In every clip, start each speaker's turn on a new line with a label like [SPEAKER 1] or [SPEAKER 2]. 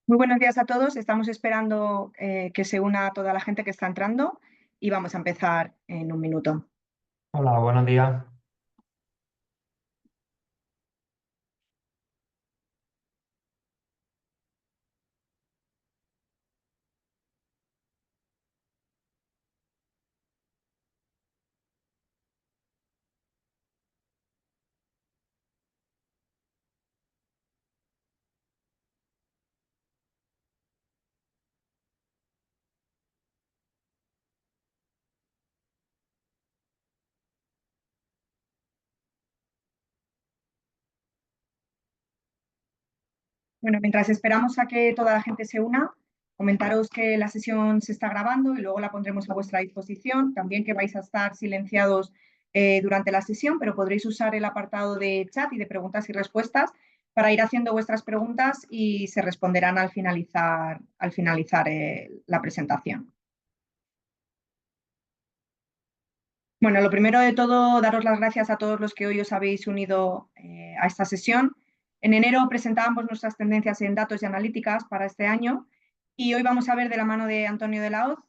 [SPEAKER 1] Muy buenos días a todos. Estamos esperando que se una toda la gente que está entrando y vamos a empezar en un minuto.
[SPEAKER 2] Hola, buenos días.
[SPEAKER 1] Bueno, mientras esperamos a que toda la gente se una, comentaros que la sesión se está grabando y luego la pondremos a vuestra disposición. También que vais a estar silenciados durante la sesión, pero podréis usar el apartado de chat y de preguntas y respuestas para ir haciendo vuestras preguntas y se responderán al finalizar la presentación. Bueno, lo primero de todo, daros las gracias a todos los que hoy os habéis unido a esta sesión. En enero presentábamos nuestras tendencias en datos y analíticas para este año y hoy vamos a ver de la mano de Antonio de la Hoz,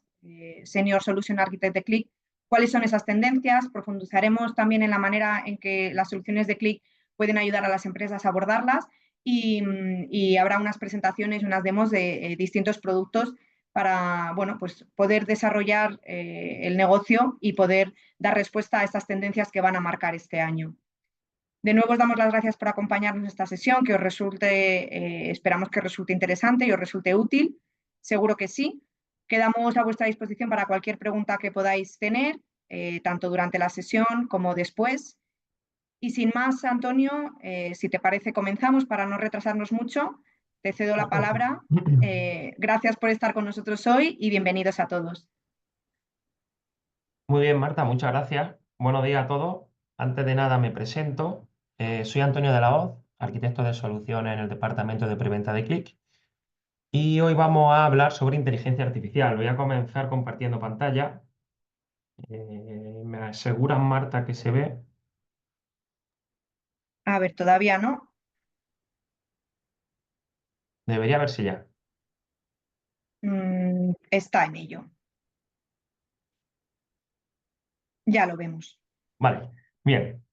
[SPEAKER 1] Senior Solution Architect de Qlik, cuáles son esas tendencias. Profundizaremos también en la manera en que las soluciones de Qlik pueden ayudar a las empresas a abordarlas y habrá unas presentaciones y unas demos de distintos productos para bueno, pues poder desarrollar el negocio y poder dar respuesta a estas tendencias que van a marcar este año. De nuevo os damos las gracias por acompañarnos en esta sesión, que os resulte, esperamos que os resulte interesante y os resulte útil. Seguro que sí. Quedamos a vuestra disposición para cualquier pregunta que podáis tener, tanto durante la sesión como después. Y sin más, Antonio, si te parece, comenzamos para no retrasarnos mucho. Te cedo la
[SPEAKER 2] Perfecto.
[SPEAKER 1] palabra. Gracias por estar con nosotros hoy y bienvenidos a todos.
[SPEAKER 2] Muy bien, Marta, muchas gracias. Buenos días a todos. Antes de nada me presento. Soy Antonio de la Hoz, arquitecto de soluciones en el departamento de preventa de Qlik. Y hoy vamos a hablar sobre inteligencia artificial. Voy a comenzar compartiendo pantalla. ¿Me aseguran, Marta, que se ve?
[SPEAKER 1] A ver, todavía no.
[SPEAKER 2] Debería verse ya.
[SPEAKER 1] Está en ello. Ya lo vemos.
[SPEAKER 2] Vale, bien.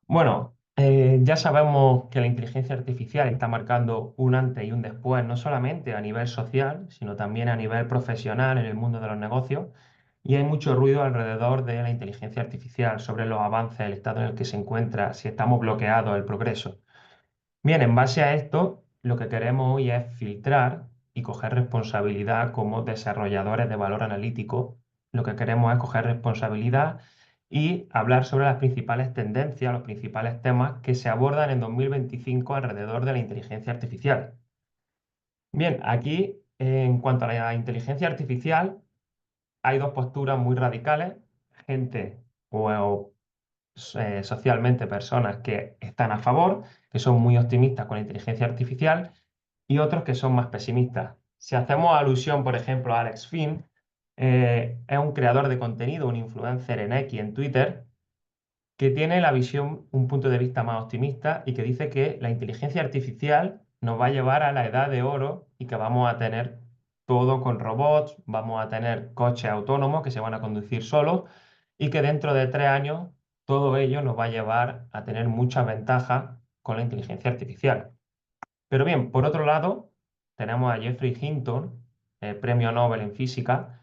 [SPEAKER 2] Bueno, ya sabemos que la inteligencia artificial está marcando un antes y un después, no solamente a nivel social, sino también a nivel profesional en el mundo de los negocios. Y hay mucho ruido alrededor de la inteligencia artificial, sobre los avances, el estado en el que se encuentra, si estamos bloqueados, el progreso. Bien, en base a esto, lo que queremos hoy es filtrar y coger responsabilidad como desarrolladores de valor analítico. Lo que queremos es coger responsabilidad y hablar sobre las principales tendencias, los principales temas que se abordan en 2025 alrededor de la inteligencia artificial. Bien, aquí en cuanto a la inteligencia artificial, hay dos posturas muy radicales. Gente o socialmente personas que están a favor, que son muy optimistas con la inteligencia artificial, y otros que son más pesimistas. Si hacemos alusión, por ejemplo, a Alex Finn, es un creador de contenido, un influencer en X, en Twitter, que tiene la visión, un punto de vista más optimista y que dice que la inteligencia artificial nos va a llevar a la edad de oro y que vamos a tener todo con robots, vamos a tener coches autónomos que se van a conducir solos y que dentro de 3 años todo ello nos va a llevar a tener muchas ventajas con la inteligencia artificial. Pero bien, por otro lado, tenemos a Jeffrey Hinton, premio Nobel en física,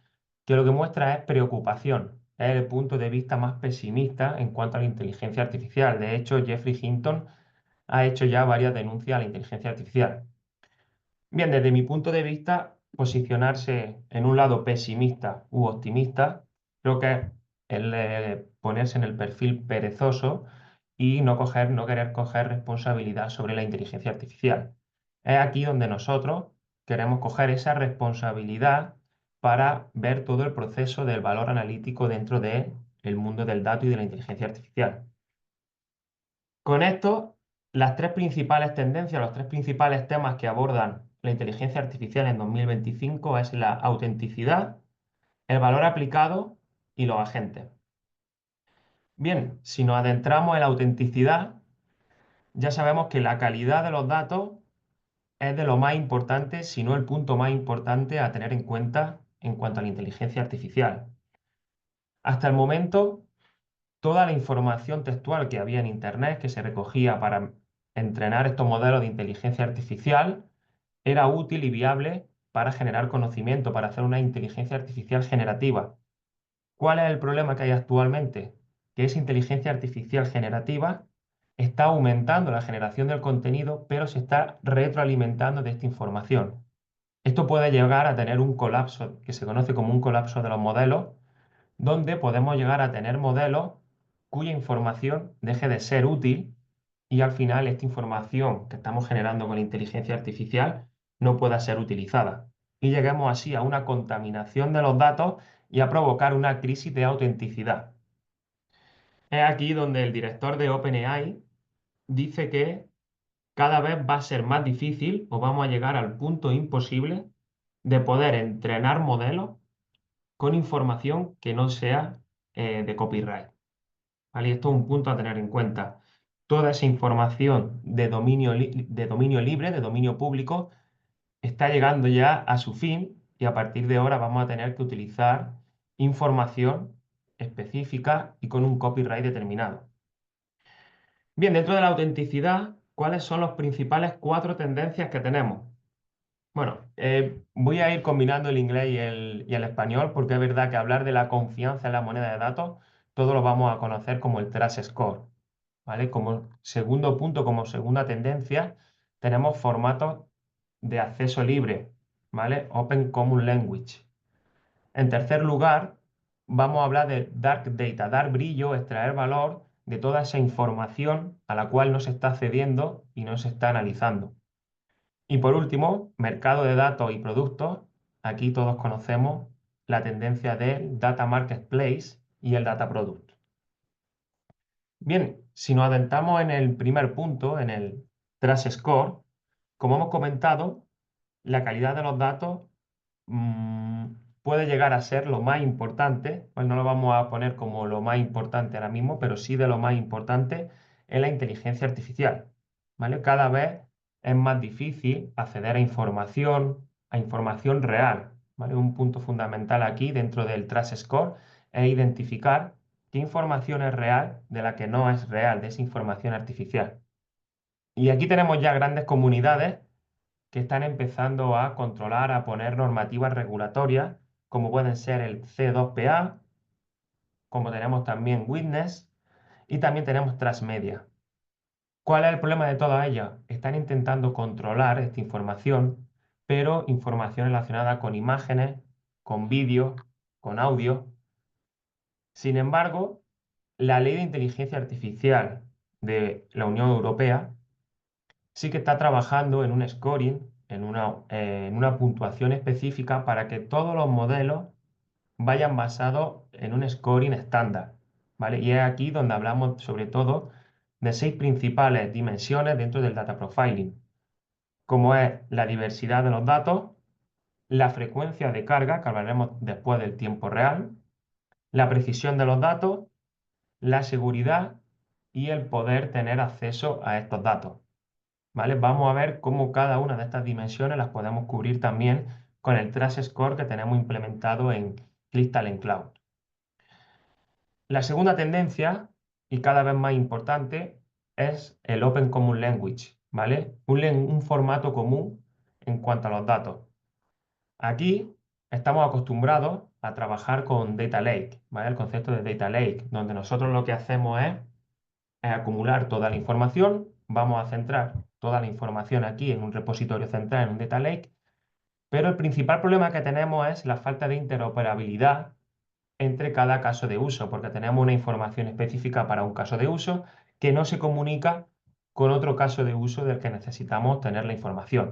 [SPEAKER 2] que lo que muestra es preocupación, es el punto de vista más pesimista en cuanto a la inteligencia artificial. De hecho, Jeffrey Hinton ha hecho ya varias denuncias a la inteligencia artificial. Bien, desde mi punto de vista, posicionarse en un lado pesimista u optimista, creo que es ponerse en el perfil perezoso y no querer coger responsabilidad sobre la inteligencia artificial. Es aquí donde nosotros queremos coger esa responsabilidad para ver todo el proceso del valor analítico dentro del mundo del dato y de la inteligencia artificial. Con esto, las tres principales tendencias, los tres principales temas que abordan la inteligencia artificial en 2025 es la autenticidad, el valor aplicado y los agentes. Bien, si nos adentramos en la autenticidad, ya sabemos que la calidad de los datos es de lo más importante, si no el punto más importante a tener en cuenta en cuanto a la inteligencia artificial. Hasta el momento, toda la información textual que había en Internet, que se recogía para entrenar estos modelos de inteligencia artificial, era útil y viable para generar conocimiento, para hacer una inteligencia artificial generativa. ¿Cuál es el problema que hay actualmente? Que esa inteligencia artificial generativa está aumentando la generación del contenido, pero se está retroalimentando de esta información. Esto puede llegar a tener un colapso, que se conoce como un colapso de los modelos, donde podemos llegar a tener modelos cuya información deje de ser útil y al final esta información que estamos generando con inteligencia artificial no pueda ser utilizada. Y lleguemos así a una contaminación de los datos y a provocar una crisis de autenticidad. Es aquí donde el director de OpenAI dice que cada vez va a ser más difícil o vamos a llegar al punto imposible de poder entrenar modelos con información que no sea de copyright. ¿Vale? Y esto es un punto a tener en cuenta. Toda esa información de dominio libre, de dominio público, está llegando ya a su fin y a partir de ahora vamos a tener que utilizar información específica y con un copyright determinado. Bien, dentro de la autenticidad, ¿cuáles son los principales 4 tendencias que tenemos? Bueno, voy a ir combinando el inglés y el español porque es verdad que hablar de la confianza en la moneda de datos, todo lo vamos a conocer como el Trust Score, ¿vale? Como segundo punto, como segunda tendencia, tenemos formatos de acceso libre, ¿vale? Open Common Language. En tercer lugar, vamos a hablar de Dark Data, dar brillo, extraer valor de toda esa información a la cual no se está accediendo y no se está analizando. Y por último, mercado de datos y productos. Aquí todos conocemos la tendencia del Data Marketplace y el Data Product. Bien, si nos adentramos en el primer punto, en el Trust Score, como hemos comentado, la calidad de los datos mm, puede llegar a ser lo más importante, pues no lo vamos a poner como lo más importante ahora mismo, pero sí de lo más importante en la inteligencia artificial, ¿vale? Cada vez es más difícil acceder a información real, ¿vale? Un punto fundamental aquí dentro del Trust Score es identificar qué información es real de la que no es real, de esa información artificial. Y aquí tenemos ya grandes comunidades que están empezando a controlar, a poner normativas regulatorias, como pueden ser el C2PA, como tenemos también Witness y también tenemos Transmedia. ¿Cuál es el problema de todas ellas? Están intentando controlar esta información, pero información relacionada con imágenes, con vídeos, con audio. Sin embargo, la Ley de Inteligencia Artificial de la Unión Europea sí que está trabajando en un scoring, en una puntuación específica para que todos los modelos vayan basados en un scoring estándar, ¿vale? Y es aquí donde hablamos sobre todo de 6 principales dimensiones dentro del data profiling, como es la diversidad de los datos, la frecuencia de carga, que hablaremos después del tiempo real, la precisión de los datos, la seguridad y el poder tener acceso a estos datos. ¿Vale? Vamos a ver cómo cada una de estas dimensiones las podemos cubrir también con el Trust Score que tenemos implementado en Crystalline Cloud. La segunda tendencia, y cada vez más importante, es el Open Common Language, ¿vale? Un formato común en cuanto a los datos. Aquí estamos acostumbrados a trabajar con Data Lake, ¿vale? El concepto de Data Lake, donde nosotros lo que hacemos es acumular toda la información, vamos a centrar toda la información aquí en un repositorio central, en un data lake, pero el principal problema que tenemos es la falta de interoperabilidad entre cada caso de uso, porque tenemos una información específica para un caso de uso que no se comunica con otro caso de uso del que necesitamos tener la información.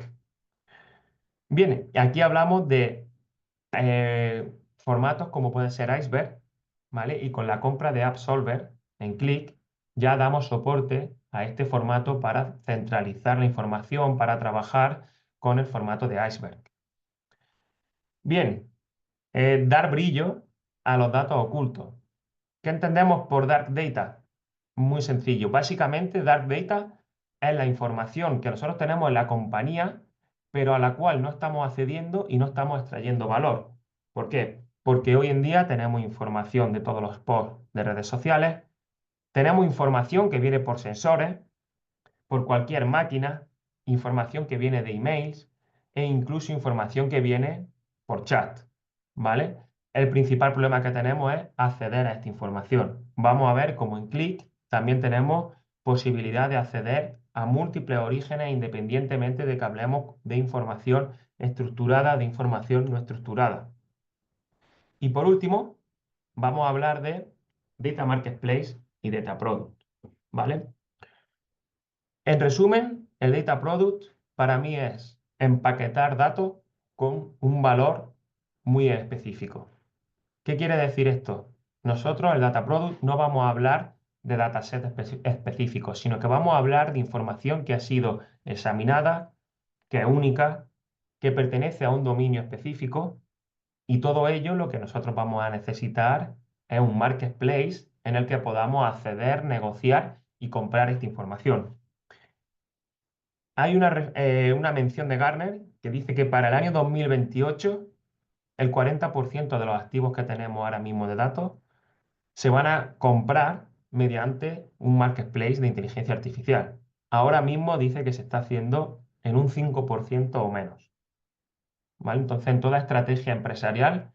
[SPEAKER 2] Bien, aquí hablamos de formatos como puede ser Iceberg, ¿vale? Y con la compra de AppSolver en Qlik ya damos soporte a este formato para centralizar la información, para trabajar con el formato de Iceberg. Bien, dar brillo a los datos ocultos. ¿Qué entendemos por Dark Data? Muy sencillo. Básicamente, Dark Data es la información que nosotros tenemos en la compañía pero a la cual no estamos accediendo y no estamos extrayendo valor. ¿Por qué? Porque hoy en día tenemos información de todos los posts de redes sociales, tenemos información que viene por sensores, por cualquier máquina, información que viene de emails e incluso información que viene por chat, ¿vale? El principal problema que tenemos es acceder a esta información. Vamos a ver cómo en Click también tenemos posibilidad de acceder a múltiples orígenes independientemente de que hablemos de información estructurada, de información no estructurada. Y por último, vamos a hablar de Data Marketplace y Data Product, ¿vale? En resumen, el Data Product para mí es empaquetar datos con un valor muy específico. ¿Qué quiere decir esto? Nosotros, el Data Product, no vamos a hablar de datasets específicos, sino que vamos a hablar de información que ha sido examinada, que es única, que pertenece a un dominio específico, y todo ello lo que nosotros vamos a necesitar es un marketplace en el que podamos acceder, negociar y comprar esta información. Hay una mención de Gartner que dice que para el año 2028 el 40% de los activos que tenemos ahora mismo de datos se van a comprar mediante un marketplace de inteligencia artificial. Ahora mismo dice que se está haciendo en un 5% o menos, ¿vale? Entonces, en toda estrategia empresarial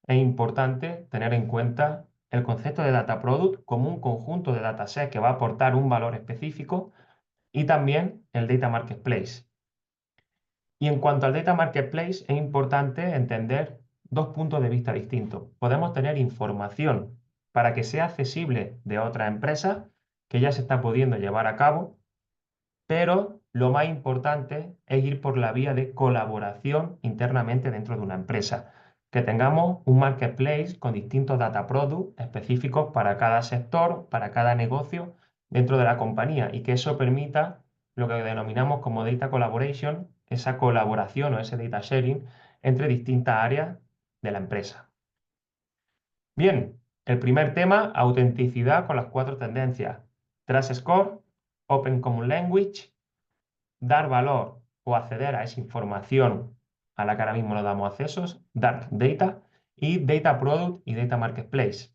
[SPEAKER 2] es importante tener en cuenta el concepto de data product como un conjunto de datasets que va a aportar un valor específico y también el data marketplace. Y en cuanto al Data Marketplace, es importante entender dos puntos de vista distintos. Podemos tener información para que sea accesible de otras empresas, que ya se está pudiendo llevar a cabo, pero lo más importante es ir por la vía de colaboración internamente dentro de una empresa. Que tengamos un marketplace con distintos data products específicos para cada sector, para cada negocio dentro de la compañía y que eso permita lo que denominamos como data collaboration, esa colaboración o ese data sharing entre distintas áreas de la empresa. Bien, el primer tema, autenticidad con las 4 tendencias. Trust Score, Open Common Language, dar valor o acceder a esa información a la que ahora mismo no damos accesos, Dark Data, y Data Product y Data Marketplace.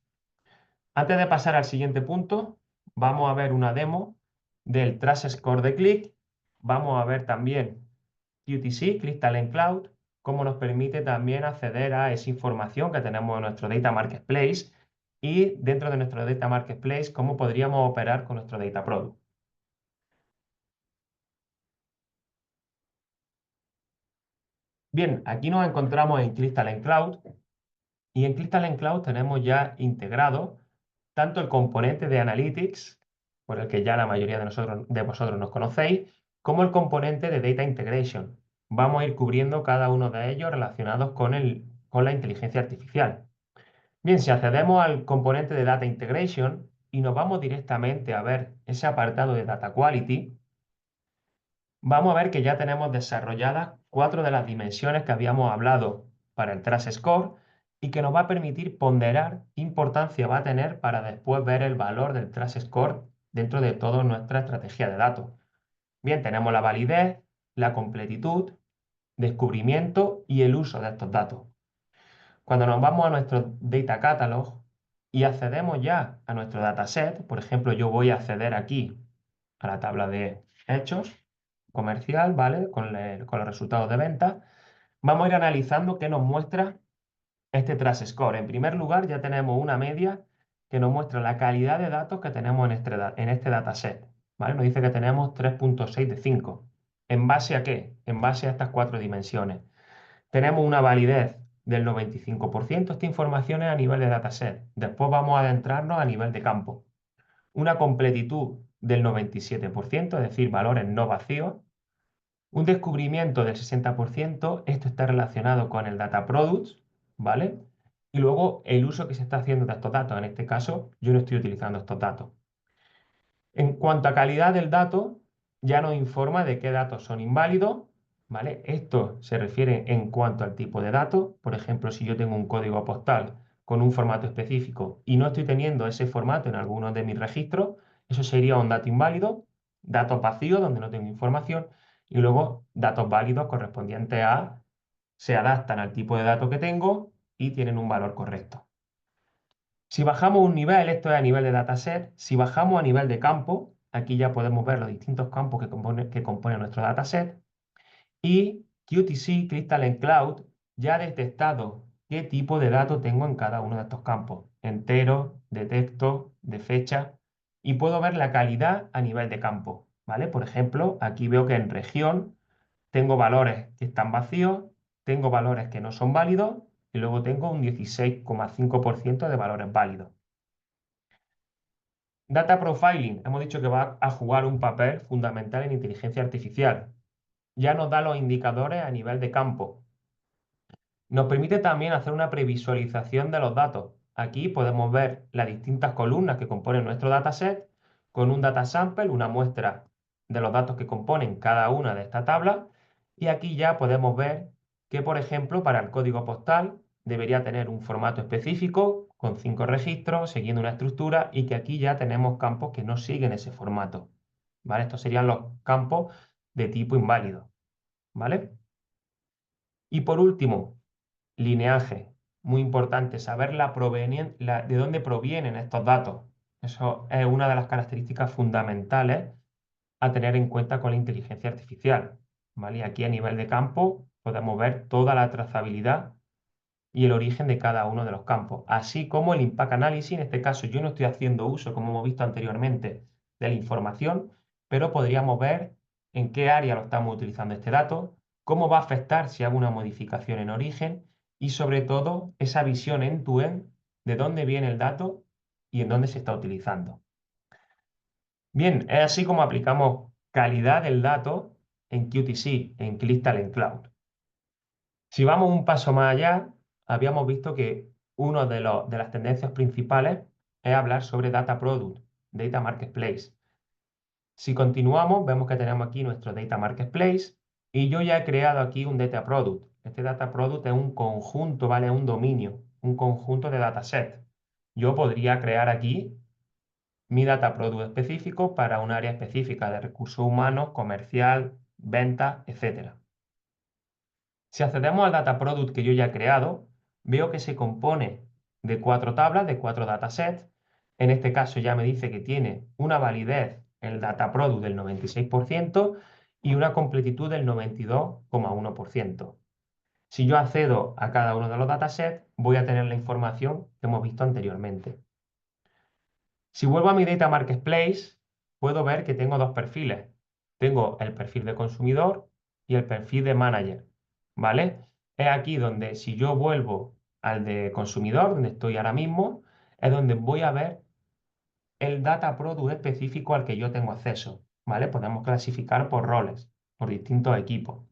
[SPEAKER 2] Antes de pasar al siguiente punto, vamos a ver una demo del Trust Score de Click. Vamos a ver también QTC, Crystalline Cloud, cómo nos permite también acceder a esa información que tenemos en nuestro Data Marketplace y dentro de nuestro Data Marketplace, cómo podríamos operar con nuestro Data Product. Bien, aquí nos encontramos en Crystalline Cloud y en Crystalline Cloud tenemos ya integrado tanto el componente de Analytics, por el que ya la mayoría de vosotros nos conocéis, como el componente de Data Integration. Vamos a ir cubriendo cada uno de ellos relacionados con la inteligencia artificial. Bien, si accedemos al componente de Data Integration y nos vamos directamente a ver ese apartado de Data Quality, vamos a ver que ya tenemos desarrolladas 4 de las dimensiones que habíamos hablado para el Trust Score y que nos va a permitir ponderar qué importancia va a tener para después ver el valor del Trust Score dentro de toda nuestra estrategia de datos. Bien, tenemos la validez, la completitud, descubrimiento y el uso de estos datos. Cuando nos vamos a nuestro Data Catalog y accedemos ya a nuestro dataset, por ejemplo, yo voy a acceder aquí a la tabla de hechos comercial, ¿vale? Con los resultados de venta, vamos a ir analizando qué nos muestra este Trust Score. En primer lugar, ya tenemos una media que nos muestra la calidad de datos que tenemos en este dataset, ¿vale? Nos dice que tenemos 3.6 de 5. ¿En base a qué? En base a estas 4 dimensiones. Tenemos una validez del 95%. Esta información es a nivel de dataset. Después vamos a adentrarnos a nivel de campo. Una completitud del 97%, es decir, valores no vacíos. Un descubrimiento del 60%, esto está relacionado con el data products, ¿vale? Y luego el uso que se está haciendo de estos datos. En este caso, yo no estoy utilizando estos datos. En cuanto a calidad del dato, ya nos informa de qué datos son inválidos, ¿vale? Esto se refiere en cuanto al tipo de dato. Por ejemplo, si yo tengo un código postal con un formato específico y no estoy teniendo ese formato en alguno de mis registros, eso sería un dato inválido, datos vacíos donde no tengo información. y luego datos válidos correspondientes a, se adaptan al tipo de dato que tengo y tienen un valor correcto. Si bajamos un nivel, esto es a nivel de dataset, si bajamos a nivel de campo, aquí ya podemos ver los distintos campos que componen nuestro dataset, y QTC, Crystalline Cloud, ya ha detectado qué tipo de datos tengo en cada uno de estos campos, entero, de texto, de fecha, y puedo ver la calidad a nivel de campo, ¿vale? Por ejemplo, aquí veo que en región tengo valores que están vacíos, tengo valores que no son válidos, y luego tengo un 16,5% de valores válidos. Data profiling, hemos dicho que va a jugar un papel fundamental en inteligencia artificial. Ya nos da los indicadores a nivel de campo. Nos permite también hacer una previsualización de los datos. Aquí podemos ver las distintas columnas que componen nuestro dataset con un data sample, una muestra de los datos que componen cada una de estas tablas. Y aquí ya podemos ver que, por ejemplo, para el código postal debería tener un formato específico con 5 registros, siguiendo una estructura, y que aquí ya tenemos campos que no siguen ese formato. ¿Vale? Estos serían los campos de tipo inválido. ¿Vale? Y por último, lineaje. Muy importante, saber de dónde provienen estos datos. Eso es una de las características fundamentales a tener en cuenta con la inteligencia artificial. ¿Vale? Y aquí a nivel de campo podemos ver toda la trazabilidad y el origen de cada uno de los campos, así como el impact analysis. En este caso yo no estoy haciendo uso, como hemos visto anteriormente, de la información, pero podríamos ver en qué área lo estamos utilizando este dato, cómo va a afectar si hago una modificación en origen y sobre todo esa visión end-to-end de dónde viene el dato y en dónde se está utilizando. Bien, es así como aplicamos calidad del dato en QTC, en Crystalline Cloud. Si vamos un paso más allá, habíamos visto que una de las tendencias principales es hablar sobre Data Product, Data Marketplace. Si continuamos, vemos que tenemos aquí nuestro Data Marketplace y yo ya he creado aquí un Data Product. Este Data Product es un conjunto, ¿vale? Un dominio, un conjunto de dataset. Yo podría crear aquí mi Data Product específico para un área específica de recursos humanos, comercial, venta, etc. Si accedemos al Data Product que yo ya he creado, veo que se compone de 4 tablas, de 4 datasets. En este caso ya me dice que tiene una validez el Data Product del 96% y una completitud del 92,1%. Si yo accedo a cada uno de los datasets, voy a tener la información que hemos visto anteriormente. Si vuelvo a mi Data Marketplace, puedo ver que tengo dos perfiles. Tengo el perfil de consumidor y el perfil de manager, ¿vale? Es aquí donde si yo vuelvo al de consumidor, donde estoy ahora mismo, es donde voy a ver el data product específico al que yo tengo acceso, ¿vale? Podemos clasificar por roles, por distintos equipos.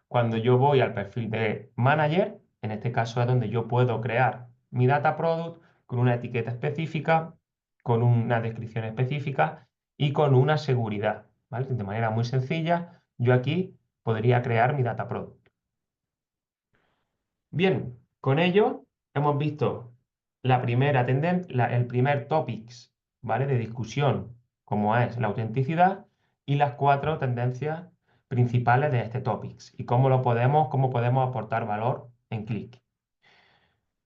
[SPEAKER 2] Cuando yo voy al perfil de manager, en este caso es donde yo puedo crear mi data product con una etiqueta específica, con una descripción específica y con una seguridad, ¿vale? De manera muy sencilla, yo aquí podría crear mi data product. Bien, con ello hemos visto la primera tendencia, el primer topics, ¿vale? De discusión, como es la autenticidad, y las 4 tendencias principales de este topics y cómo podemos aportar valor en Qlik.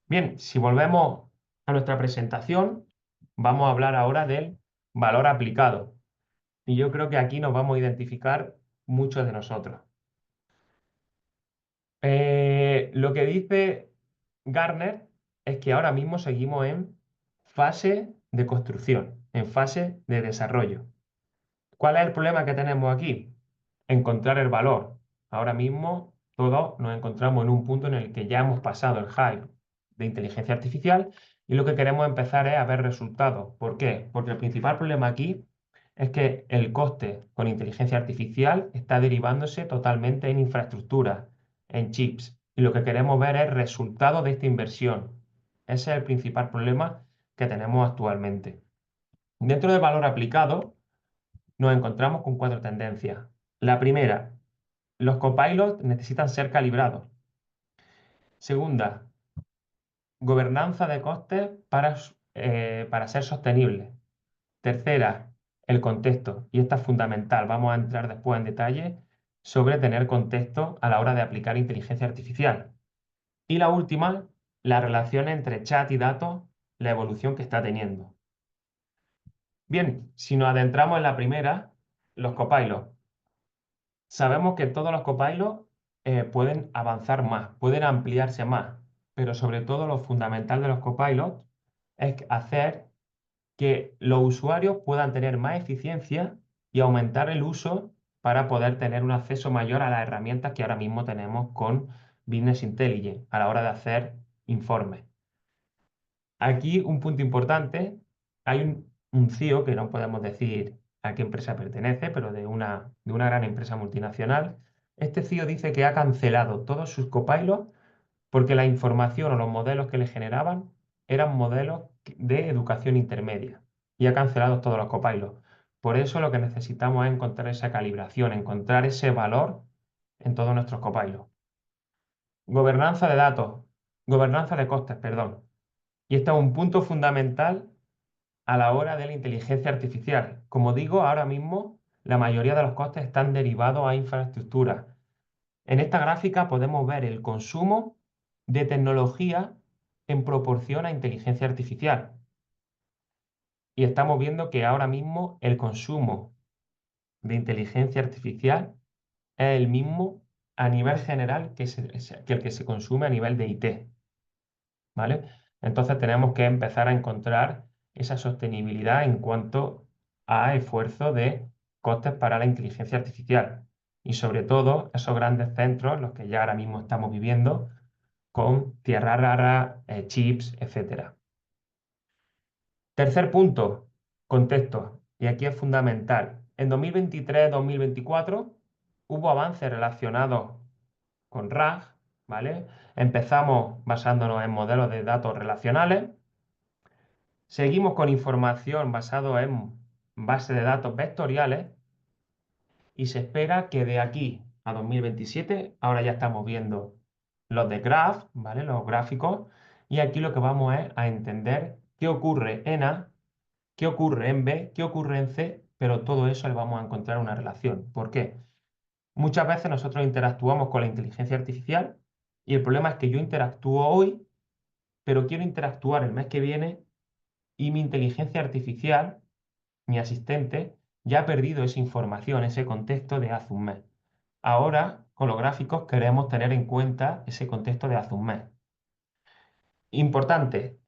[SPEAKER 2] Bien, si volvemos a nuestra presentación, vamos a hablar ahora del valor aplicado. Y yo creo que aquí nos vamos a identificar muchos de nosotros. Lo que dice Gartner es que ahora mismo seguimos en fase de construcción, en fase de desarrollo. ¿Cuál es el problema que tenemos aquí? Encontrar el valor. Ahora mismo todos nos encontramos en un punto en el que ya hemos pasado el hype de inteligencia artificial y lo que queremos empezar es a ver resultados. ¿Por qué? Porque el principal problema aquí es que el coste con inteligencia artificial está derivándose totalmente en infraestructura, en chips. Y lo que queremos ver es resultados de esta inversión. Ese es el principal problema que tenemos actualmente. Dentro del valor aplicado, nos encontramos con 4 tendencias. La primera, los copilots necesitan ser calibrados. Segunda, gobernanza de costes para ser sostenible. Tercera, el contexto, y esta es fundamental, vamos a entrar después en detalle sobre tener contexto a la hora de aplicar inteligencia artificial. Y la última, la relación entre chat y datos, la evolución que está teniendo. Bien, si nos adentramos en la primera, los copilots. Sabemos que todos los copilots pueden avanzar más, pueden ampliarse más, pero sobre todo lo fundamental de los copilots es hacer que los usuarios puedan tener más eficiencia y aumentar el uso para poder tener un acceso mayor a las herramientas que ahora mismo tenemos con Business Intelligence a la hora de hacer informes. Aquí un punto importante, hay un CEO, que no podemos decir a qué empresa pertenece, pero de una gran empresa multinacional. Este CEO dice que ha cancelado todos sus copilots porque la información o los modelos que le generaban eran modelos de educación intermedia y ha cancelado todos los copilots. Por eso lo que necesitamos es encontrar esa calibración, encontrar ese valor en todos nuestros copilots. Gobernanza de datos, gobernanza de costes, perdón. Y este es un punto fundamental a la hora de la inteligencia artificial. Como digo, ahora mismo la mayoría de los costes están derivados a infraestructura. En esta gráfica podemos ver el consumo de tecnología en proporción a inteligencia artificial. Y estamos viendo que ahora mismo el consumo de inteligencia artificial es el mismo a nivel general que el que se consume a nivel de IT. ¿Vale? Entonces tenemos que empezar a encontrar esa sostenibilidad en cuanto a esfuerzo de costes para la inteligencia artificial. Y sobre todo esos grandes centros, los que ya ahora mismo estamos viviendo, con tierra rara, chips, etcétera. Tercer punto, contexto. Y aquí es fundamental. En 2023-2024 hubo avances relacionados con RAG, ¿vale? Empezamos basándonos en modelos de datos relacionales. Seguimos con información basada en bases de datos vectoriales y se espera que de aquí a 2027, ahora ya estamos viendo los de graph, ¿vale? Los gráficos, y aquí lo que vamos es a entender qué ocurre en A, qué ocurre en B, qué ocurre en C, pero todo eso le vamos a encontrar una relación. ¿Por qué? Muchas veces nosotros interactuamos con la inteligencia artificial y el problema es que yo interactúo hoy, pero quiero interactuar el mes que viene y mi inteligencia artificial, mi asistente, ya ha perdido esa información, ese contexto de hace un mes. Ahora, con los gráficos, queremos tener en cuenta ese contexto de hace un mes. Importante,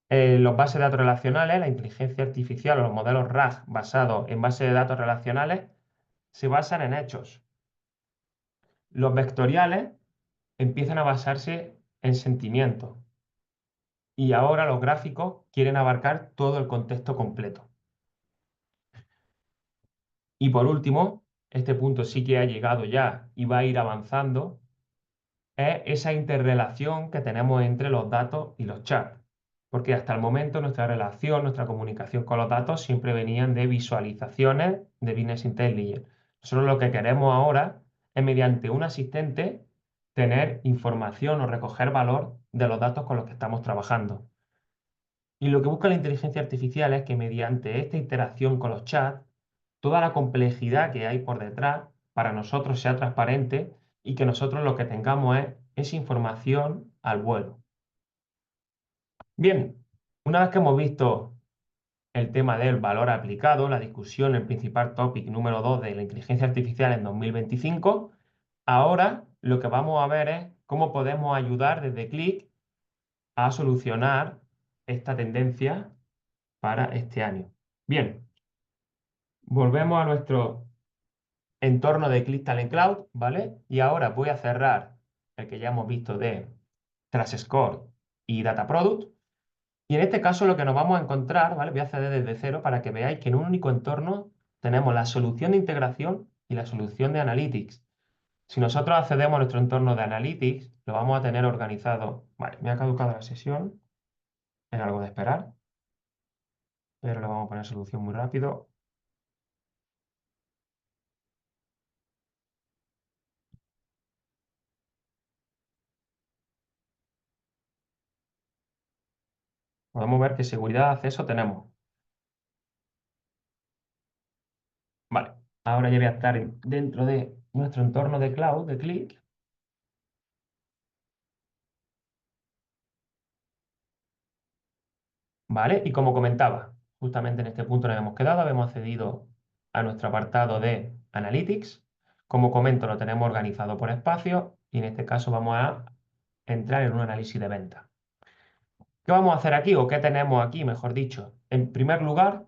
[SPEAKER 2] los bases de datos relacionales, la inteligencia artificial o los modelos RAG basados en bases de datos relacionales se basan en hechos. Los vectoriales empiezan a basarse en sentimientos. Y ahora los gráficos quieren abarcar todo el contexto completo. Y por último, este punto sí que ha llegado ya y va a ir avanzando, es esa interrelación que tenemos entre los datos y los chats. Porque hasta el momento nuestra relación, nuestra comunicación con los datos siempre venían de visualizaciones de Business Intelligence. Nosotros lo que queremos ahora es, mediante un asistente, tener información o recoger valor de los datos con los que estamos trabajando. Y lo que busca la inteligencia artificial es que mediante esta interacción con los chats, toda la complejidad que hay por detrás para nosotros sea transparente y que nosotros lo que tengamos es información al vuelo. Bien, una vez que hemos visto el tema del valor aplicado, la discusión, el principal topic número 2 de la inteligencia artificial en 2025, ahora lo que vamos a ver es cómo podemos ayudar desde Qlik a solucionar esta tendencia para este año. Bien, volvemos a nuestro entorno de Qlik Talent Cloud, ¿vale? Y ahora voy a cerrar el que ya hemos visto de Trust Score y Data Product. Y en este caso lo que nos vamos a encontrar, ¿vale? Voy a acceder desde cero para que veáis que en un único entorno tenemos la solución de integración y la solución de Analytics. Si nosotros accedemos a nuestro entorno de Analytics, lo vamos a tener organizado. Vale, me ha caducado la sesión, es algo de esperar, pero le vamos a poner solución muy rápido. Podemos ver que seguridad de acceso tenemos. Vale, ahora ya voy a estar dentro de nuestro entorno de cloud, de Qlik. ¿Vale? Y como comentaba, justamente en este punto nos hemos quedado, hemos accedido a nuestro apartado de Analytics. Como comento, lo tenemos organizado por espacios y en este caso vamos a entrar en un análisis de venta. ¿Qué vamos a hacer aquí o qué tenemos aquí, mejor dicho? En primer lugar,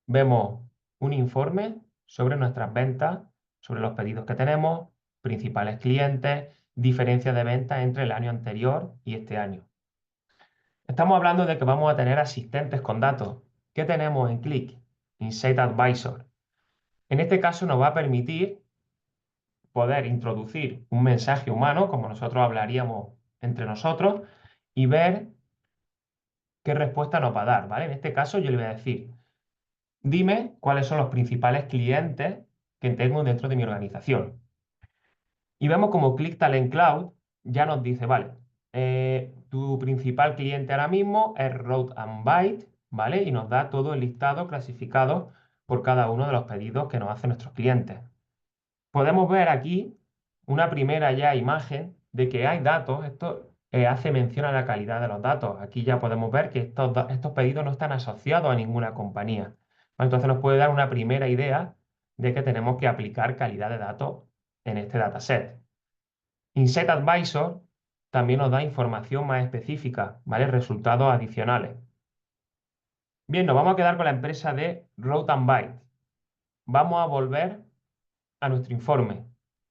[SPEAKER 2] vemos un informe sobre nuestras ventas, sobre los pedidos que tenemos, principales clientes, diferencias de ventas entre el año anterior y este año. Estamos hablando de que vamos a tener asistentes con datos. ¿Qué tenemos en Qlik? Insight Advisor. En este caso nos va a permitir poder introducir un mensaje humano, como nosotros hablaríamos entre nosotros, y ver qué respuesta nos va a dar, ¿vale? En este caso yo le voy a decir, dime cuáles son los principales clientes que tengo dentro de mi organización. Y vemos como Qlik Talent Cloud ya nos dice, vale, tu principal cliente ahora mismo es Road and Byte, ¿vale? Y nos da todo el listado clasificado por cada uno de los pedidos que nos hacen nuestros clientes. Podemos ver aquí una primera ya imagen de que hay datos. Esto hace mención a la calidad de los datos. Aquí ya podemos ver que estos pedidos no están asociados a ninguna compañía. Entonces nos puede dar una primera idea de que tenemos que aplicar calidad de datos en este dataset. Insight Advisor también nos da información más específica, ¿vale? Resultados adicionales. Bien, nos vamos a quedar con la empresa de Road and Byte. Vamos a volver a nuestro informe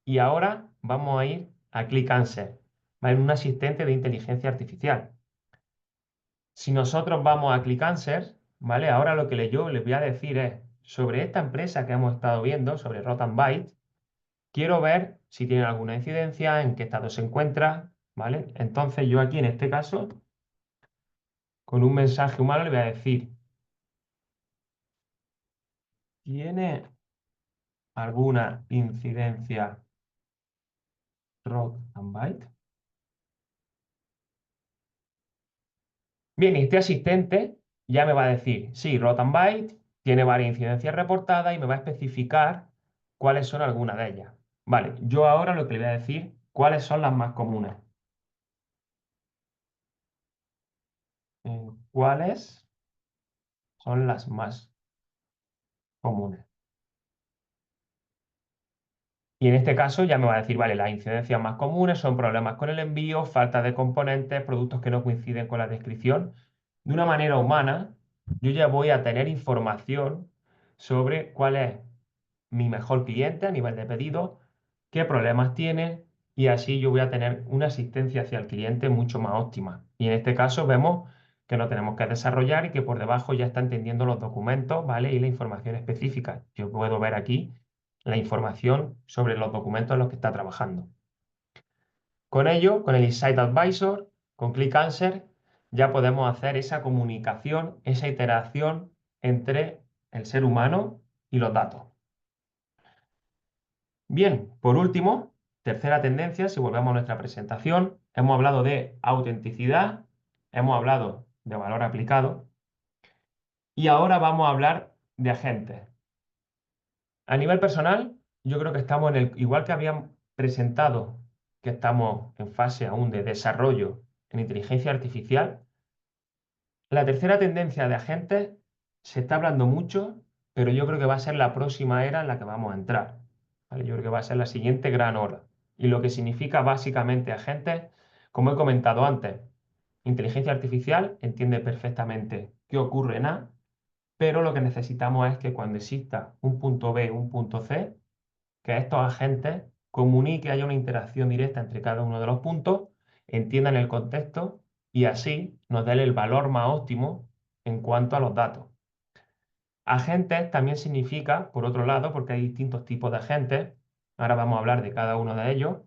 [SPEAKER 2] y ahora vamos a ir a Qlik Answer, ¿vale? Un asistente de inteligencia artificial. Si nosotros vamos a Qlik Answer, ¿vale? Ahora lo que yo les voy a decir es sobre esta empresa que hemos estado viendo, sobre Road and Byte. Quiero ver si tiene alguna incidencia, en qué estado se encuentra, ¿vale? Entonces yo aquí en este caso, con un mensaje humano le voy a decir, ¿tiene alguna incidencia Road and Byte? Bien, y este asistente ya me va a decir, sí, Road and Byte tiene varias incidencias reportadas y me va a especificar cuáles son algunas de ellas. Vale, yo ahora lo que le voy a decir, cuáles son las más comunes. ¿Cuáles son las más comunes? Y en este caso ya me va a decir, vale, las incidencias más comunes son problemas con el envío, falta de componentes, productos que no coinciden con la descripción. De una manera humana, yo ya voy a tener información sobre cuál es mi mejor cliente a nivel de pedido, qué problemas tiene y así yo voy a tener una asistencia hacia el cliente mucho más óptima. Y en este caso vemos que no tenemos que desarrollar y que por debajo ya está entendiendo los documentos, ¿vale? Y la información específica. Yo puedo ver aquí la información sobre los documentos en los que está trabajando. Con ello, con el Insight Advisor, con Qlik Answer, ya podemos hacer esa comunicación, esa iteración entre el ser humano y los datos. Bien, por último, tercera tendencia, si volvemos a nuestra presentación, hemos hablado de autenticidad, hemos hablado de valor aplicado y ahora vamos a hablar de agentes. A nivel personal, yo creo que estamos igual que habían presentado que estamos en fase aún de desarrollo en inteligencia artificial, la tercera tendencia de agentes se está hablando mucho, pero yo creo que va a ser la próxima era en la que vamos a entrar, ¿vale? Yo creo que va a ser la siguiente gran ola. Y lo que significa básicamente agentes, como he comentado antes, inteligencia artificial entiende perfectamente qué ocurre en A, pero lo que necesitamos es que cuando exista un punto B, un punto C, que estos agentes comuniquen, haya una interacción directa entre cada uno de los puntos, entiendan el contexto y así nos den el valor más óptimo en cuanto a los datos. Agentes también significa, por otro lado, porque hay distintos tipos de agentes, ahora vamos a hablar de cada uno de ellos,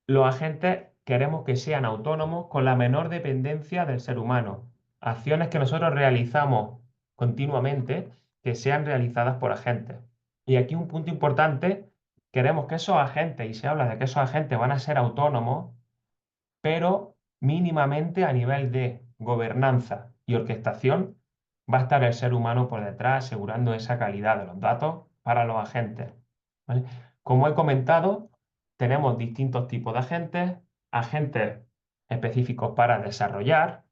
[SPEAKER 2] los agentes queremos que sean autónomos con la menor dependencia del ser humano. Acciones que nosotros realizamos continuamente que sean realizadas por agentes. Y aquí un punto importante, queremos que esos agentes, y se habla de que esos agentes van a ser autónomos, pero mínimamente a nivel de gobernanza y orquestación va a estar el ser humano por detrás asegurando esa calidad de los datos para los agentes, ¿vale? Como he comentado, tenemos distintos tipos de agentes específicos para desarrollar,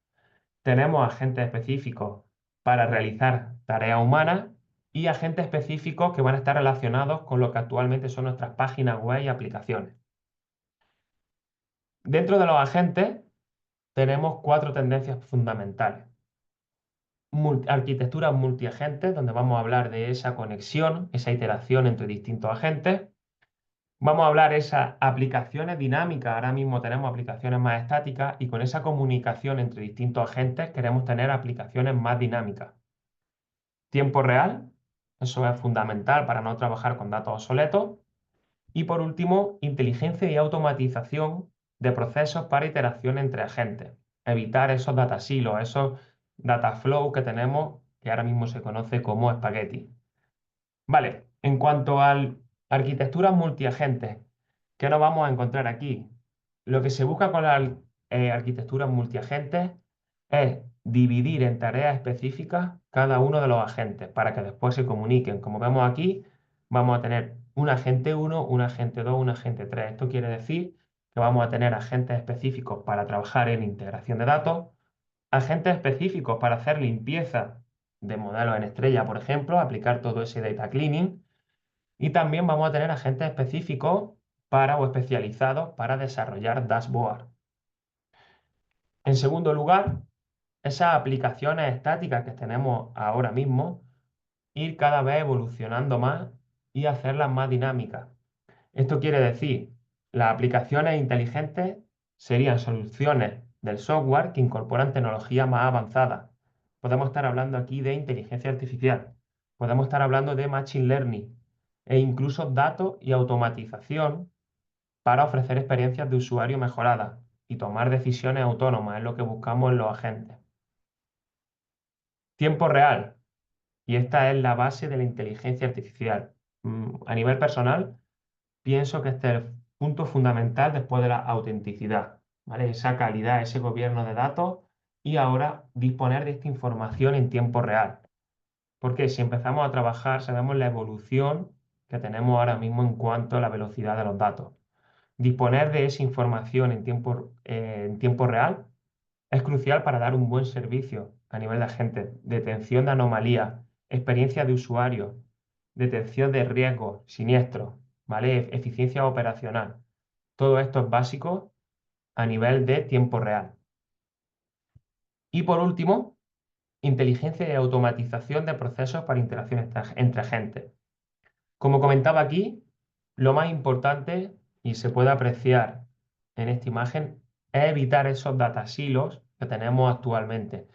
[SPEAKER 2] tenemos agentes específicos para realizar tareas humanas y agentes específicos que van a estar relacionados con lo que actualmente son nuestras páginas web y aplicaciones. Dentro de los agentes tenemos 4 tendencias fundamentales. Arquitecturas multiagentes, donde vamos a hablar de esa conexión, esa iteración entre distintos agentes. Vamos a hablar de esas aplicaciones dinámicas. Ahora mismo tenemos aplicaciones más estáticas y con esa comunicación entre distintos agentes queremos tener aplicaciones más dinámicas. Tiempo real, eso es fundamental para no trabajar con datos obsoletos. Y por último, inteligencia y automatización de procesos para iteración entre agentes. Evitar esos data silos, esos data flow que tenemos, que ahora mismo se conoce como espagueti. Vale, en cuanto a arquitecturas multiagentes, ¿qué nos vamos a encontrar aquí? Lo que se busca con las arquitecturas multiagentes es dividir en tareas específicas cada uno de los agentes para que después se comuniquen. Como vemos aquí, vamos a tener un agente 1, un agente 2, un agente 3. Esto quiere decir que vamos a tener agentes específicos para trabajar en integración de datos, agentes específicos para hacer limpieza de modelos en estrella, por ejemplo, aplicar todo ese data cleaning, y también vamos a tener agentes específicos para o especializados para desarrollar dashboard. En segundo lugar, esas aplicaciones estáticas que tenemos ahora mismo, ir cada vez evolucionando más y hacerlas más dinámicas. Esto quiere decir, las aplicaciones inteligentes serían soluciones del software que incorporan tecnología más avanzada. Podemos estar hablando aquí de inteligencia artificial, podemos estar hablando de machine learning e incluso datos y automatización para ofrecer experiencias de usuario mejoradas y tomar decisiones autónomas, es lo que buscamos en los agentes. Tiempo real, y esta es la base de la inteligencia artificial. A nivel personal, pienso que este es el punto fundamental después de la autenticidad, ¿vale? Esa calidad, ese gobierno de datos y ahora disponer de esta información en tiempo real. Porque si empezamos a trabajar, sabemos la evolución que tenemos ahora mismo en cuanto a la velocidad de los datos. Disponer de esa información en tiempo real es crucial para dar un buen servicio a nivel de agente, detención de anomalías, experiencia de usuario, detección de riesgos, siniestros, ¿vale? Eficiencia operacional. Todo esto es básico a nivel de tiempo real. Y por último, inteligencia y automatización de procesos para interacción entre agentes. Como comentaba aquí, lo más importante, y se puede apreciar en esta imagen, es evitar esos data silos que tenemos actualmente.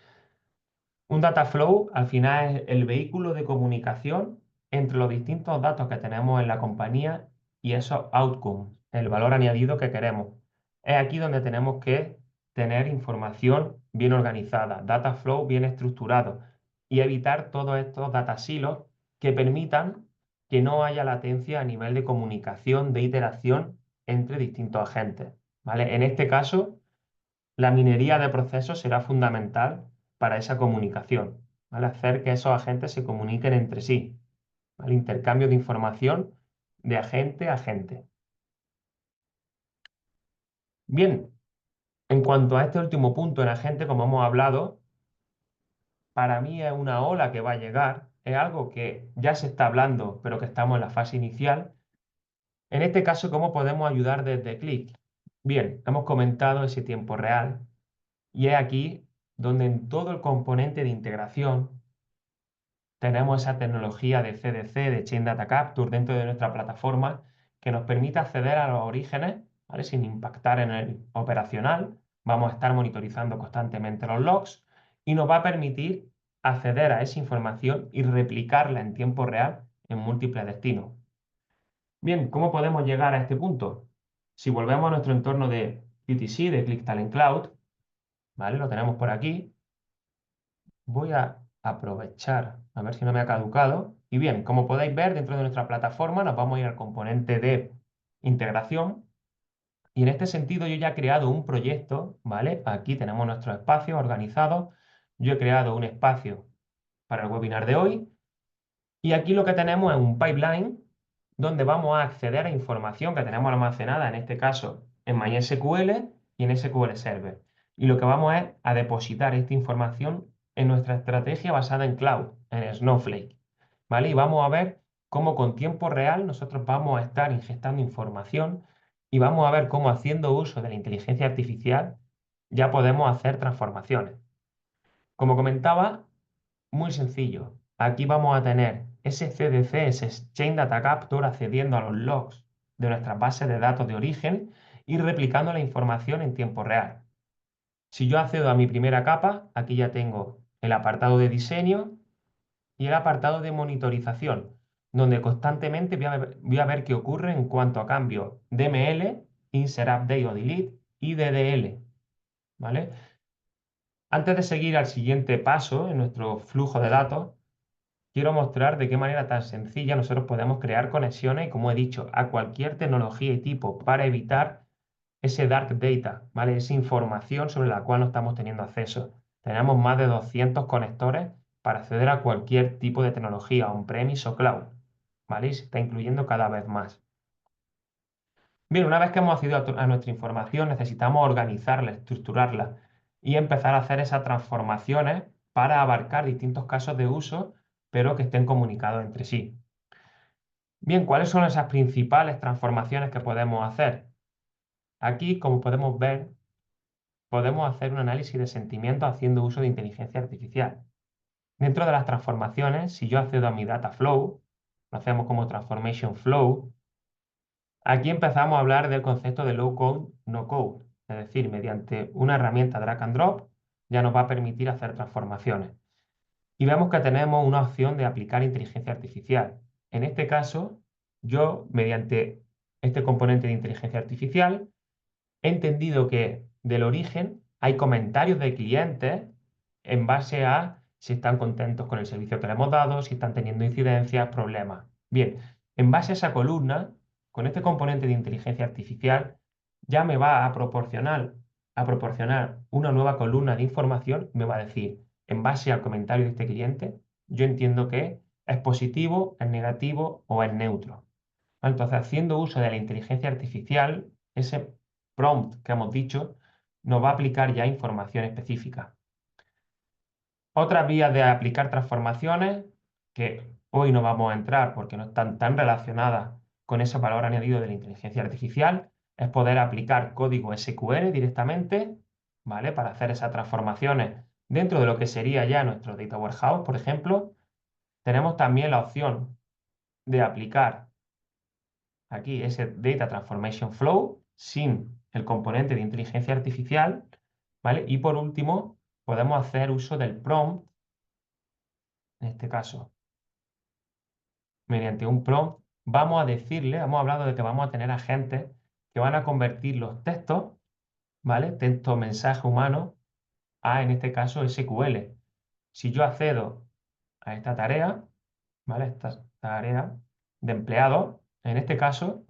[SPEAKER 2] Un data flow al final es el vehículo de comunicación entre los distintos datos que tenemos en la compañía y esos outcomes, el valor añadido que queremos. Es aquí donde tenemos que tener información bien organizada, data flow bien estructurado y evitar todos estos data silos que permitan que no haya latencia a nivel de comunicación, de iteración entre distintos agentes, ¿vale? En este caso, la minería de procesos será fundamental para esa comunicación, ¿vale? Hacer que esos agentes se comuniquen entre sí, ¿vale? Intercambio de información de agente a agente. Bien, en cuanto a este último punto en agente, como hemos hablado, para mí es una ola que va a llegar, es algo que ya se está hablando, pero que estamos en la fase inicial. En este caso, ¿cómo podemos ayudar desde Qlik? Bien, hemos comentado ese tiempo real y es aquí donde en todo el componente de integración tenemos esa tecnología de CDC, de Chain Data Capture, dentro de nuestra plataforma, que nos permite acceder a los orígenes, ¿vale? Sin impactar en el operacional. Vamos a estar monitorizando constantemente los logs y nos va a permitir acceder a esa información y replicarla en tiempo real en múltiples destinos. Bien, ¿cómo podemos llegar a este punto? Si volvemos a nuestro entorno de QTC, de Qlik Talent Cloud, ¿vale? Lo tenemos por aquí. Voy a aprovechar, a ver si no me ha caducado. Y bien, como podéis ver, dentro de nuestra plataforma nos vamos a ir al componente de integración. Y en este sentido yo ya he creado un proyecto, ¿vale? Aquí tenemos nuestros espacios organizados. Yo he creado un espacio para el webinar de hoy. Y aquí lo que tenemos es un pipeline donde vamos a acceder a información que tenemos almacenada, en este caso en MySQL y en SQL Server. Y lo que vamos es a depositar esta información en nuestra estrategia basada en cloud, en Snowflake, ¿vale? Y vamos a ver cómo con tiempo real nosotros vamos a estar ingestando información y vamos a ver cómo haciendo uso de la inteligencia artificial ya podemos hacer transformaciones. Como comentaba, muy sencillo. Aquí vamos a tener ese CDC, ese Chain Data Capture, accediendo a los logs de nuestras bases de datos de origen y replicando la información en tiempo real. Si yo accedo a mi primera capa, aquí ya tengo el apartado de diseño y el apartado de monitorización, donde constantemente voy a ver qué ocurre en cuanto a cambio DML, Insert Update o Delete y DDL, ¿vale? Antes de seguir al siguiente paso en nuestro flujo de datos, quiero mostrar de qué manera tan sencilla nosotros podemos crear conexiones y, como he dicho, a cualquier tecnología y tipo para evitar ese dark data, ¿vale? Esa información sobre la cual no estamos teniendo acceso. Tenemos más de 200 conectores para acceder a cualquier tipo de tecnología, on-premise o cloud, ¿vale? Y se está incluyendo cada vez más. Bien, una vez que hemos accedido a nuestra información, necesitamos organizarla, estructurarla y empezar a hacer esas transformaciones para abarcar distintos casos de uso, pero que estén comunicados entre sí. Bien, ¿cuáles son esas principales transformaciones que podemos hacer? Aquí, como podemos ver, podemos hacer un análisis de sentimientos haciendo uso de inteligencia artificial. Dentro de las transformaciones, si yo accedo a mi data flow, lo hacemos como transformation flow, aquí empezamos a hablar del concepto de low code, no code. Es decir, mediante una herramienta drag and drop ya nos va a permitir hacer transformaciones. Y vemos que tenemos una opción de aplicar inteligencia artificial. En este caso, yo, mediante este componente de inteligencia artificial, he entendido que del origen hay comentarios de clientes en base a si están contentos con el servicio que le hemos dado, si están teniendo incidencias, problemas. Bien, en base a esa columna, con este componente de inteligencia artificial, ya me va a proporcionar una nueva columna de información, me va a decir, en base al comentario de este cliente, yo entiendo que es positivo, es negativo o es neutro. Entonces, haciendo uso de la inteligencia artificial, ese prompt que hemos dicho nos va a aplicar ya información específica. Otras vías de aplicar transformaciones, que hoy no vamos a entrar porque no están tan relacionadas con ese valor añadido de la inteligencia artificial, es poder aplicar código SQL directamente, ¿vale? Para hacer esas transformaciones dentro de lo que sería ya nuestro Data Warehouse, por ejemplo. Tenemos también la opción de aplicar aquí ese Data Transformation Flow sin el componente de inteligencia artificial, ¿vale? Y por último, podemos hacer uso del prompt, en este caso, mediante un prompt, vamos a decirle, hemos hablado de que vamos a tener agentes que van a convertir los textos, ¿vale? Texto, mensaje humano, a, en este caso, SQL. Si yo accedo a esta tarea, ¿vale? Esta tarea de empleado, en este caso,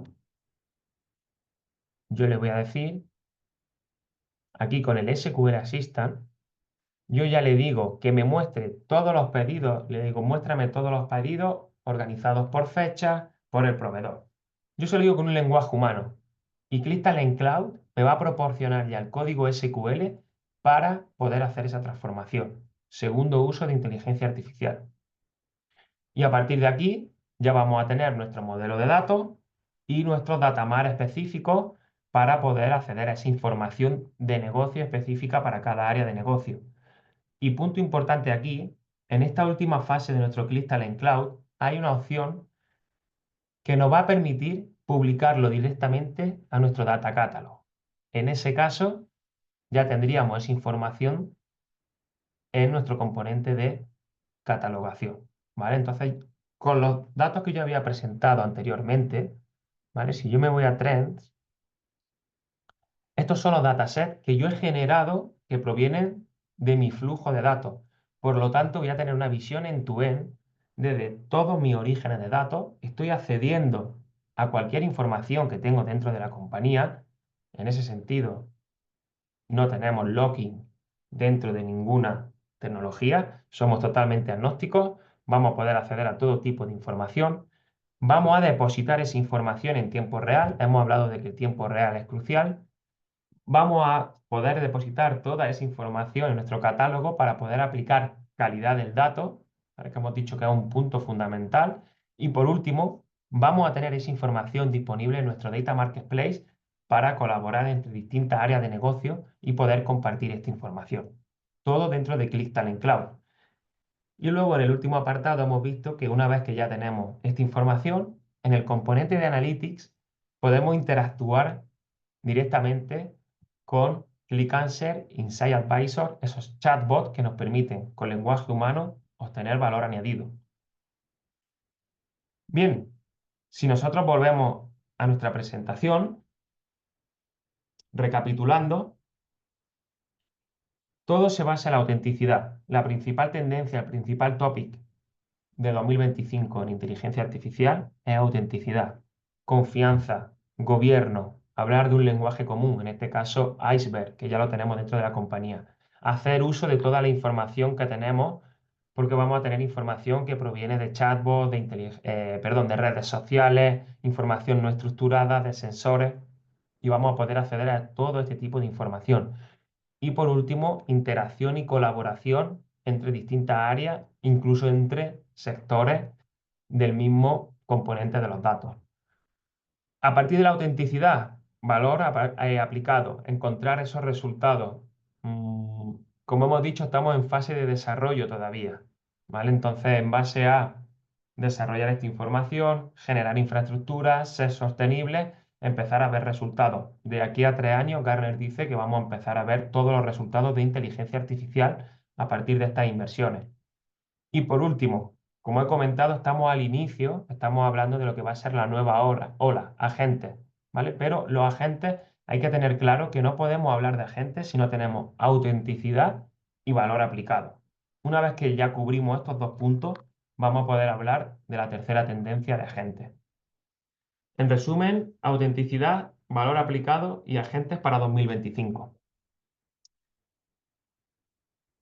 [SPEAKER 2] yo le voy a decir, aquí con el SQL Assistant, yo ya le digo que me muestre todos los pedidos, le digo, muéstrame todos los pedidos organizados por fecha, por el proveedor. Yo se lo digo con un lenguaje humano. Y Crystalline Cloud me va a proporcionar ya el código SQL para poder hacer esa transformación. Segundo uso de inteligencia artificial. Y a partir de aquí ya vamos a tener nuestro modelo de datos y nuestros datamar específicos para poder acceder a esa información de negocio específica para cada área de negocio. Y punto importante aquí, en esta última fase de nuestro Crystalline Cloud hay una opción que nos va a permitir publicarlo directamente a nuestro Data Catalog. En ese caso, ya tendríamos esa información en nuestro componente de catalogación, ¿vale? Entonces, con los datos que yo había presentado anteriormente, ¿vale? Si yo me voy a Trends, estos son los datasets que yo he generado que provienen de mi flujo de datos. Por lo tanto, voy a tener una visión end-to-end desde todos mis orígenes de datos. Estoy accediendo a cualquier información que tengo dentro de la compañía. En ese sentido, no tenemos locking dentro de ninguna tecnología. Somos totalmente agnósticos. Vamos a poder acceder a todo tipo de información. Vamos a depositar esa información en tiempo real. Hemos hablado de que el tiempo real es crucial. Vamos a poder depositar toda esa información en nuestro catálogo para poder aplicar calidad del dato, ¿vale? Que hemos dicho que es un punto fundamental. Y por último, vamos a tener esa información disponible en nuestro Data Marketplace para colaborar entre distintas áreas de negocio y poder compartir esta información. Todo dentro de Click Talent Cloud. Y luego en el último apartado hemos visto que una vez que ya tenemos esta información, en el componente de Analytics podemos interactuar directamente con ClickAnswer, Insight Advisor, esos chatbots que nos permiten con lenguaje humano obtener valor añadido. Bien, si nosotros volvemos a nuestra presentación, recapitulando, todo se basa en la autenticidad. La principal tendencia, el principal topic de 2025 en inteligencia artificial es autenticidad, confianza, gobierno, hablar de un lenguaje común, en este caso Iceberg, que ya lo tenemos dentro de la compañía. Hacer uso de toda la información que tenemos, porque vamos a tener información que proviene de chatbots, de redes sociales, información no estructurada, de sensores, y vamos a poder acceder a todo este tipo de información. Y por último, interacción y colaboración entre distintas áreas, incluso entre sectores del mismo componente de los datos. A partir de la autenticidad, valor aplicado, encontrar esos resultados. Como hemos dicho, estamos en fase de desarrollo todavía, ¿vale? Entonces, en base a desarrollar esta información, generar infraestructuras, ser sostenibles, empezar a ver resultados. De aquí a 3 años, Gartner dice que vamos a empezar a ver todos los resultados de inteligencia artificial a partir de estas inversiones. Y por último, como he comentado, estamos al inicio, estamos hablando de lo que va a ser la nueva ola, agentes, ¿vale? Pero los agentes hay que tener claro que no podemos hablar de agentes si no tenemos autenticidad y valor aplicado. Una vez que ya cubrimos estos 2 puntos, vamos a poder hablar de la tercera tendencia de agentes. En resumen, autenticidad, valor aplicado y agentes para 2025.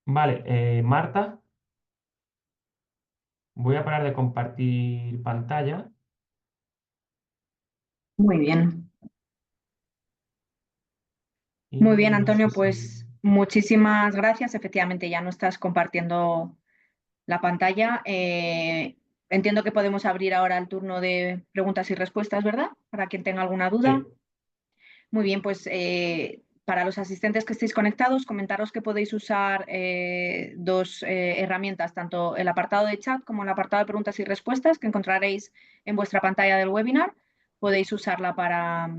[SPEAKER 2] Vale, Marta, voy a parar de compartir pantalla.
[SPEAKER 1] Muy bien. Muy
[SPEAKER 2] Y
[SPEAKER 1] bien,
[SPEAKER 2] no sé
[SPEAKER 1] Antonio,
[SPEAKER 2] si...
[SPEAKER 1] pues muchísimas gracias. Efectivamente, ya no estás compartiendo la pantalla. Entiendo que podemos abrir ahora el turno de preguntas y respuestas, ¿verdad? Para quien tenga alguna duda.
[SPEAKER 2] Sí,
[SPEAKER 1] Muy bien, pues para los asistentes que estéis conectados, comentaros que podéis usar dos herramientas, tanto el apartado de chat como el apartado de preguntas y respuestas que encontraréis en vuestra pantalla del webinar. Podéis usarla para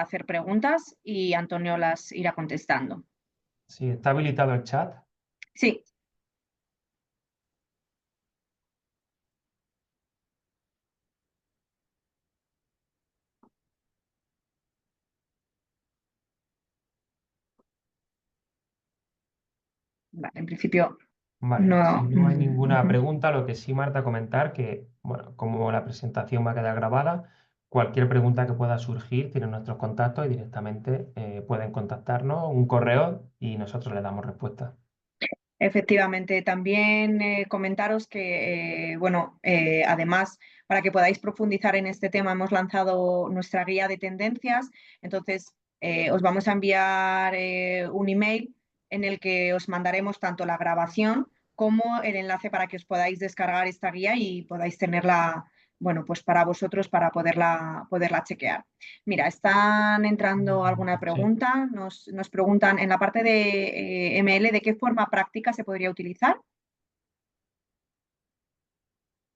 [SPEAKER 1] hacer preguntas y Antonio las irá contestando.
[SPEAKER 2] sí, está habilitado el chat.
[SPEAKER 1] Sí, vale, en principio
[SPEAKER 2] Vale, si
[SPEAKER 1] no.
[SPEAKER 2] no hay ninguna pregunta, lo que sí, Marta, comentar que, bueno, como la presentación va a quedar grabada, cualquier pregunta que pueda surgir, tienen nuestros contactos y directamente pueden contactarnos, un correo y nosotros les damos respuesta.
[SPEAKER 1] Efectivamente, también comentaros que, bueno, además, para que podáis profundizar en este tema, hemos lanzado nuestra guía de tendencias. Entonces, os vamos a enviar un email en el que os mandaremos tanto la grabación como el enlace para que os podáis descargar esta guía y podáis tenerla, bueno, pues para vosotros para poderla chequear. Mira, están entrando alguna
[SPEAKER 2] Sí.
[SPEAKER 1] pregunta. Nos preguntan en la parte de ML, ¿de qué forma práctica se podría utilizar?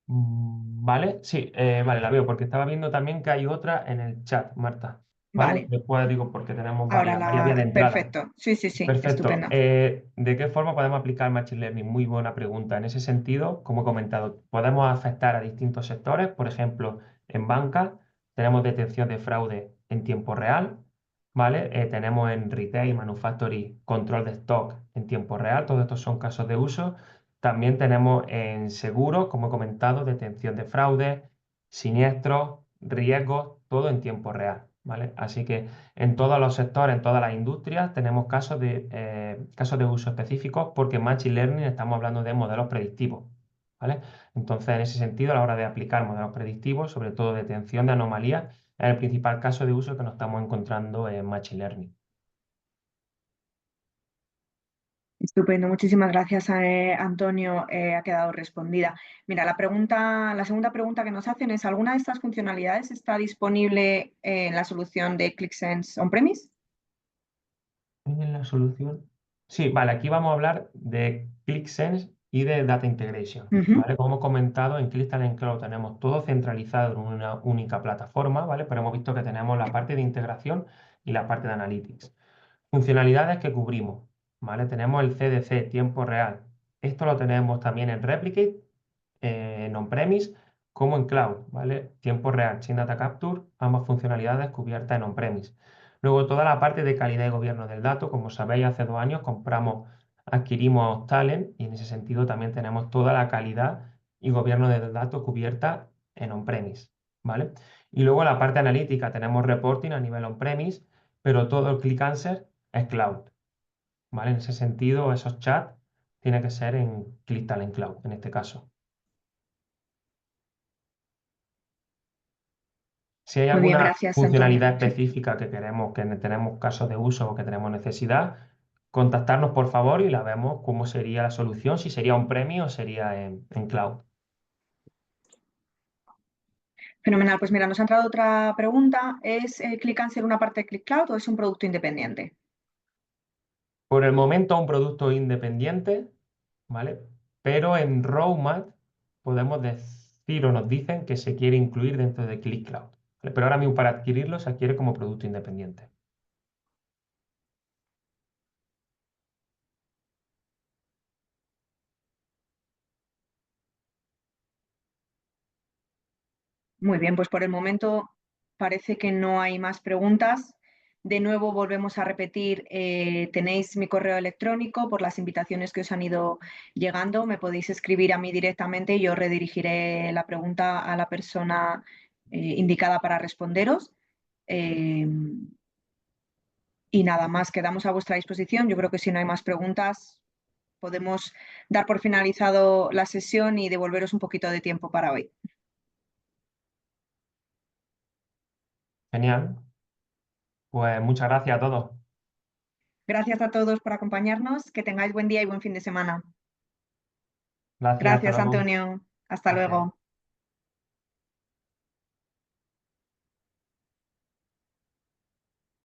[SPEAKER 2] Vale, sí, vale, la veo, porque estaba viendo también que hay otra en el chat, Marta. ¿Vale?
[SPEAKER 1] Vale,
[SPEAKER 2] Después digo, porque tenemos
[SPEAKER 1] ahora
[SPEAKER 2] varias vías de entrada.
[SPEAKER 1] Perfecto. Sí, sí, sí,
[SPEAKER 2] Perfecto.
[SPEAKER 1] estupendo.
[SPEAKER 2] ¿De qué forma podemos aplicar Machine Learning? Muy buena pregunta. En ese sentido, como he comentado, podemos afectar a distintos sectores. Por ejemplo, en banca tenemos detección de fraude en tiempo real, ¿vale? Tenemos en retail, manufacturing, control de stock en tiempo real. Todos estos son casos de uso. También tenemos en seguros, como he comentado, detección de fraude, siniestros, riesgos, todo en tiempo real, ¿vale? Así que en todos los sectores, en todas las industrias, tenemos casos de uso específicos porque en Machine Learning estamos hablando de modelos predictivos. ¿vale? Entonces, en ese sentido, a la hora de aplicar modelos predictivos, sobre todo detección de anomalías, es el principal caso de uso que nos estamos encontrando en Machine Learning.
[SPEAKER 1] Estupendo, muchísimas gracias, Antonio. Ha quedado respondida. Mira, la segunda pregunta que nos hacen es: ¿alguna de estas funcionalidades está disponible en la solución de ClickSense On-Premise?
[SPEAKER 2] En la solución. Sí, vale, aquí vamos a hablar de ClickSense y de Data Integration.
[SPEAKER 1] Ujú.
[SPEAKER 2] ¿Vale? Como hemos comentado, en Crystalline Cloud tenemos todo centralizado en una única plataforma, ¿vale? Pero hemos visto que tenemos la parte de integración y la parte de Analytics. Funcionalidades que cubrimos, ¿vale? Tenemos el CDC, tiempo real. Esto lo tenemos también en Replicate, en on-premise, como en cloud, ¿vale? Tiempo real, Chain Data Capture, ambas funcionalidades cubiertas en on-premise. Luego toda la parte de calidad y gobierno del dato, como sabéis, hace 2 años adquirimos Talent y en ese sentido también tenemos toda la calidad y gobierno del dato cubierta en on-premise, ¿vale? Y luego la parte analítica, tenemos reporting a nivel on-premise, pero todo el Click Answer es cloud, ¿vale? En ese sentido, esos chats tienen que ser en Click Talent Cloud, en este caso. Si hay
[SPEAKER 1] Muy bien,
[SPEAKER 2] alguna
[SPEAKER 1] gracias, Antonio.
[SPEAKER 2] funcionalidad
[SPEAKER 1] Sí.
[SPEAKER 2] específica que queremos, que tenemos casos de uso o que tenemos necesidad, contactarnos por favor y la vemos cómo sería la solución, si sería un premio o sería en cloud.
[SPEAKER 1] Fenomenal. Pues mira, nos ha entrado otra pregunta. ¿Es ClickAnswer una parte de ClickCloud o es un producto independiente?
[SPEAKER 2] Por el momento un producto independiente, ¿vale? Pero en roadmap podemos decir o nos dicen que se quiere incluir dentro de Click Cloud, ¿vale? Pero ahora mismo para adquirirlo se adquiere como producto independiente.
[SPEAKER 1] Muy bien, pues por el momento parece que no hay más preguntas. De nuevo volvemos a repetir, tenéis mi correo electrónico por las invitaciones que os han ido llegando. Me podéis escribir a mí directamente y yo redirigiré la pregunta a la persona indicada para responderos. Eh, y nada más, quedamos a vuestra disposición. Yo creo que si no hay más preguntas, podemos dar por finalizado la sesión y devolveros un poquito de tiempo para hoy.
[SPEAKER 2] Genial. Pues muchas gracias a todos.
[SPEAKER 1] Gracias a todos por acompañarnos. Que tengáis buen día y buen fin de semana.
[SPEAKER 2] Gracias, hasta
[SPEAKER 1] Gracias,
[SPEAKER 2] luego.
[SPEAKER 1] Antonio. Hasta
[SPEAKER 2] Gracias.
[SPEAKER 1] luego.